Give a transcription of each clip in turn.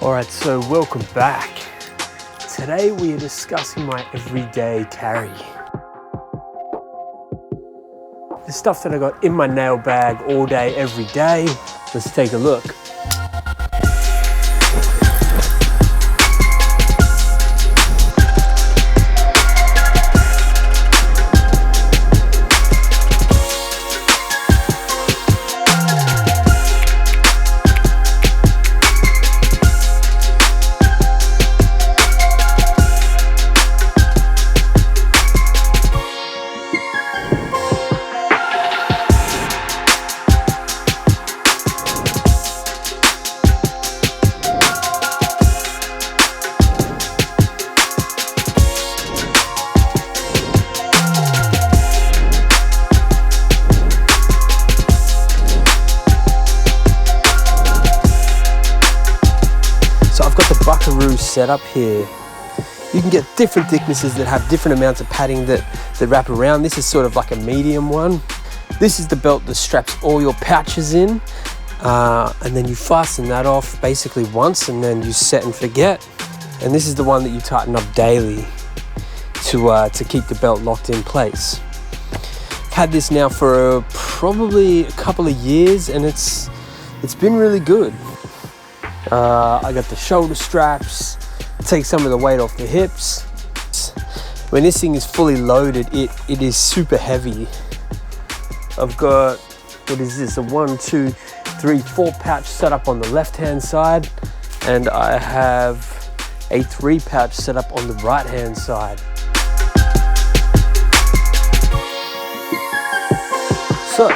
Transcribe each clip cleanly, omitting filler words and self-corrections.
Alright, so welcome back. Today we are discussing my everyday carry. The stuff that I got in my nail bag all day, every day. Let's take a look. Buckaroo setup here. You can get different thicknesses that have different amounts of padding that wrap around. This is sort of like a medium one. This is the belt that straps all your pouches in, and then you fasten that off basically once and then you set and forget. And this is the one that you tighten up daily to keep the belt locked in place. I've had this now for probably a couple of years and it's been really good. I got the shoulder straps, take some of the weight off the hips. When this thing is fully loaded, it is super heavy. I've got, what is this, a 1, 2, 3, 4 pouch set up on the left hand side, and I have a 3 pouch set up on the right hand side. So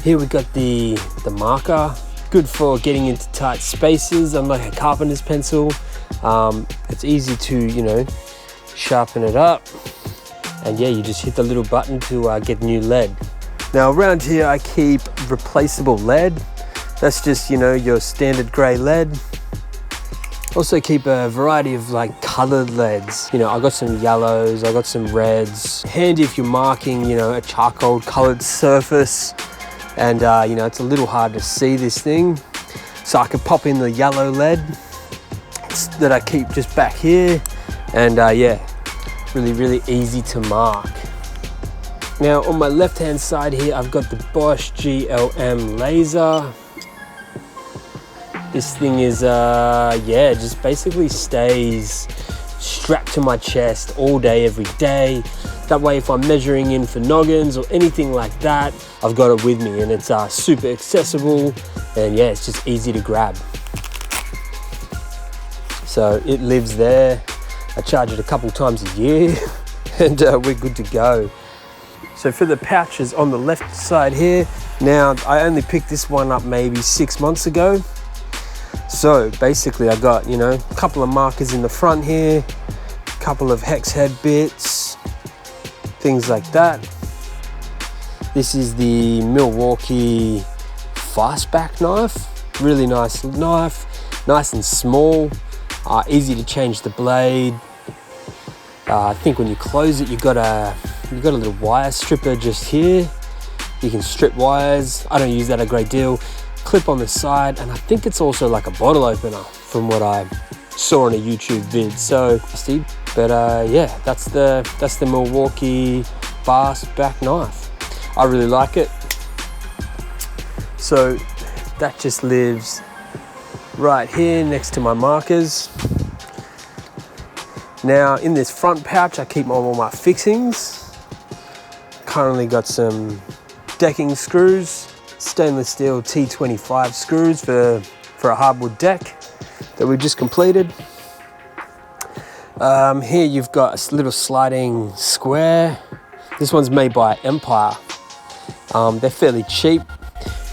here we got the marker. Good for getting into tight spaces, unlike a carpenter's pencil. It's easy to, sharpen it up. And yeah, you just hit the little button to get new lead. Now around here I keep replaceable lead. That's just, your standard gray lead. Also keep a variety of colored leads. I got some yellows, I got some reds. Handy if you're marking, a charcoal colored surface. And it's a little hard to see this thing. So I can pop in the yellow lead that I keep just back here. And yeah, really easy to mark. Now on my left hand side here, I've got the Bosch GLM Laser. This thing is, just basically stays strapped to my chest all day, every day. That way, if I'm measuring in for noggins or anything like that, I've got it with me, and it's super accessible, and yeah, it's just easy to grab. So it lives there. I charge it a couple times a year, and we're good to go. So for the pouches on the left side here, now I only picked this one up maybe 6 months ago. So basically I got, a couple of markers in the front here, a couple of hex head bits, things like that. This is the Milwaukee Fastback knife. Really nice knife, nice and small, easy to change the blade. I think when you close it, you got a little wire stripper just here. You can strip wires. I don't use that a great deal. Clip on the side, and I think it's also like a bottle opener from what I saw on a YouTube vid. So, but yeah, that's the Milwaukee Fastback knife. I really like it. So that just lives right here next to my markers. Now in this front pouch, I keep all my fixings. Currently got some decking screws, stainless steel T25 screws for a hardwood deck that we just completed. Here you've got a little sliding square. This one's made by Empire. They're fairly cheap,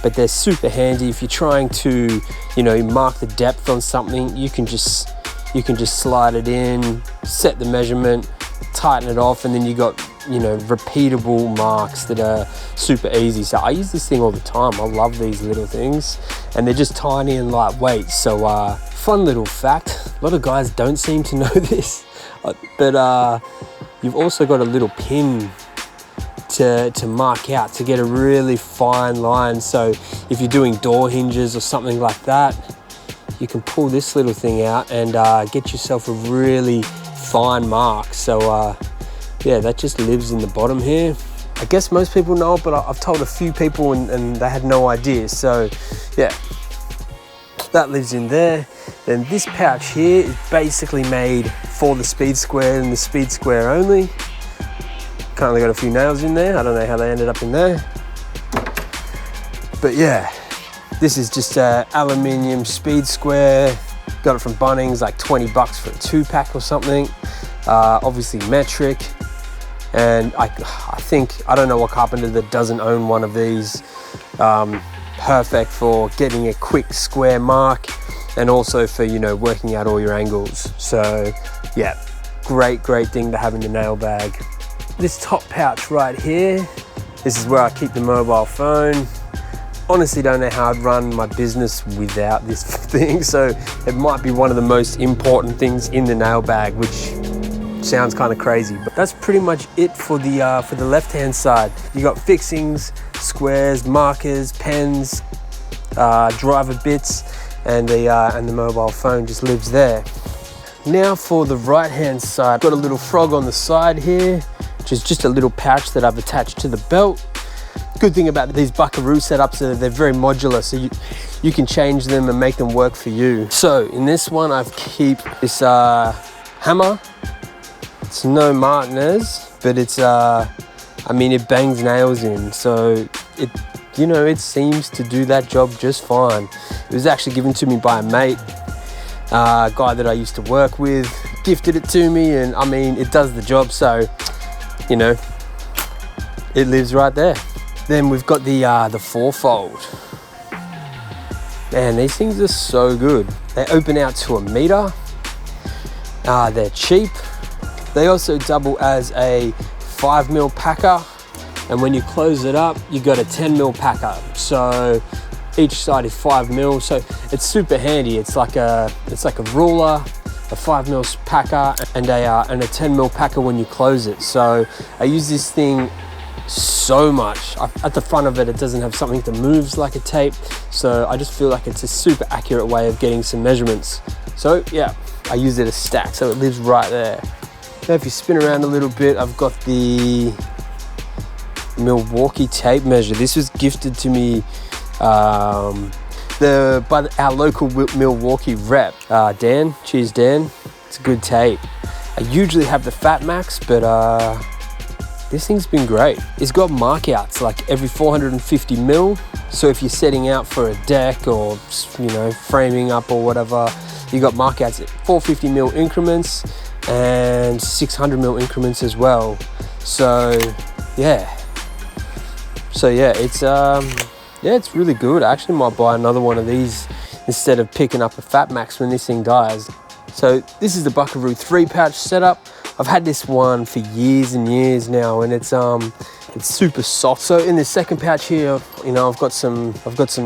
but they're super handy if you're trying to, mark the depth on something. You can just slide it in, set the measurement, tighten it off, and then you got, repeatable marks that are super easy. So I use this thing all the time. I love these little things, and they're just tiny and lightweight. So fun little fact, a lot of guys don't seem to know this, but you've also got a little pin to mark out to get a really fine line. So if you're doing door hinges or something like that, you can pull this little thing out and get yourself a really fine mark. So yeah, that just lives in the bottom here. I guess most people know it, but I've told a few people and they had no idea. So yeah, that lives in there. Then this pouch here is basically made for the speed square and the speed square only. Currently got a few nails in there. I don't know how they ended up in there. But yeah, this is just a aluminium speed square. Got it from Bunnings, like 20 bucks for a 2-pack or something. Obviously metric. And I think, I don't know what carpenter that doesn't own one of these. Perfect for getting a quick square mark and also for, you know, working out all your angles. So yeah, great thing to have in the nail bag. This top pouch right here, this is where I keep the mobile phone. Honestly don't know how I'd run my business without this thing, so it might be one of the most important things in the nail bag, which sounds kind of crazy, but that's pretty much it for the left-hand side. You got fixings, squares, markers, pens, driver bits, and the mobile phone just lives there. Now for the right-hand side, got a little frog on the side here, which is just a little pouch that I've attached to the belt. Good thing about these Buckaroo setups is they're very modular, so you can change them and make them work for you. So in this one, I keep this hammer. It's no Martinez, but it's I mean, it bangs nails in, so it, you know, it seems to do that job just fine. It was actually given to me by a mate, a guy that I used to work with, gifted it to me, and I mean, it does the job, so, you know, it lives right there. Then we've got the four-fold. Man, these things are so good. They open out to 1 meter. They're cheap. They also double as a 5mm packer, and when you close it up, you got a 10mm packer. So each side is 5mm, so it's super handy. It's like a ruler, a 5mm packer, and a 10mm packer when you close it. So I use this thing so much. At the front of it, it doesn't have something that moves like a tape, so I just feel like it's a super accurate way of getting some measurements. So yeah, I use it as stack, so it lives right there. Now if you spin around a little bit, I've got the Milwaukee tape measure. This was gifted to me by our local Milwaukee rep, Dan. Cheers, Dan. It's a good tape. I usually have the Fat Max, but this thing's been great. It's got mark outs like every 450mm. So if you're setting out for a deck or, you know, framing up or whatever, you got mark outs at 450mm increments and 600mm increments as well. So yeah, it's really good. I actually might buy another one of these instead of picking up a Fat Max when this thing dies. So this is the Buckaroo 3-pouch setup. I've had this one for years and years now, and it's super soft. So in the second pouch here, you know, I've got some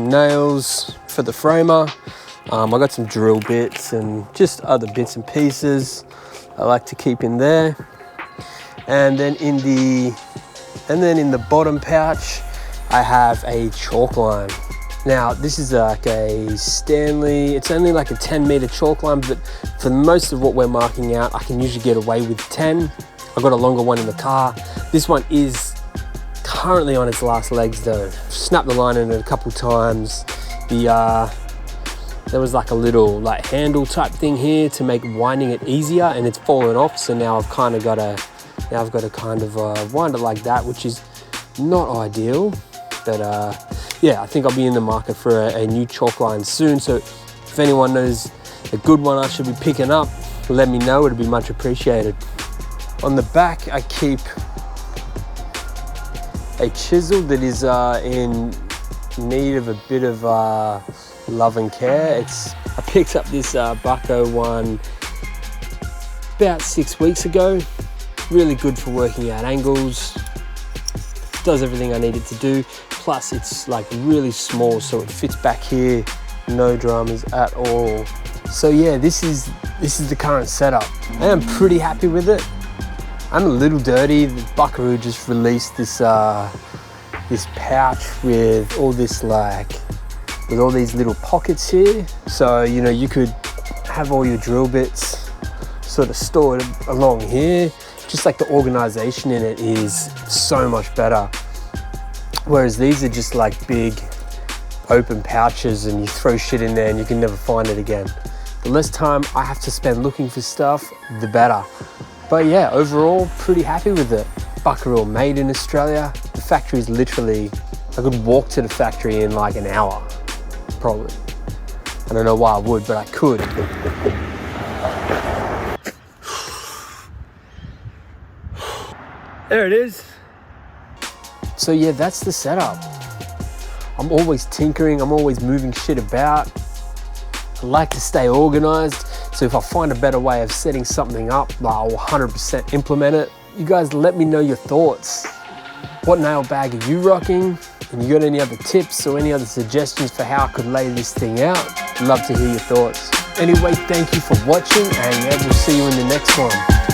nails for the framer. I got some drill bits and just other bits and pieces I like to keep in there. And then in the bottom pouch, I have a chalk line. Now this is like a Stanley, it's only like a 10-meter chalk line, but for most of what we're marking out, I can usually get away with 10. I've got a longer one in the car. This one is currently on its last legs though. Snapped the line in it a couple times. There was like a little like handle type thing here to make winding it easier, and it's fallen off, so now I've kind of got to kind of wind it like that, which is not ideal, but yeah, I think I'll be in the market for a new chalk line soon. So if anyone knows a good one I should be picking up, let me know, it'd be much appreciated. On the back, I keep a chisel that is in need of a bit of love and care. I picked up this Bucko one about 6 weeks ago. Really good for working out angles. Does everything I need it to do. Plus it's like really small, so it fits back here, no dramas at all. So yeah, this is the current setup. I am pretty happy with it. I'm a little dirty. The Buckaroo just released this this pouch with all this like with all these little pockets here. So, you know, you could have all your drill bits sort of stored along here. Just like the organization in it is so much better. Whereas these are just like big open pouches and you throw shit in there and you can never find it again. The less time I have to spend looking for stuff, the better. But yeah, overall, pretty happy with it. Buckaroo made in Australia. The factory is literally, I could walk to the factory in like an hour, probably. I don't know why I would, but I could. There it is. So yeah, that's the setup. I'm always tinkering, I'm always moving shit about. I like to stay organized, so if I find a better way of setting something up, I'll 100% implement it. You guys let me know your thoughts. What nail bag are you rocking? And you got any other tips or any other suggestions for how I could lay this thing out? Love to hear your thoughts. Anyway, thank you for watching, and yeah, we'll see you in the next one.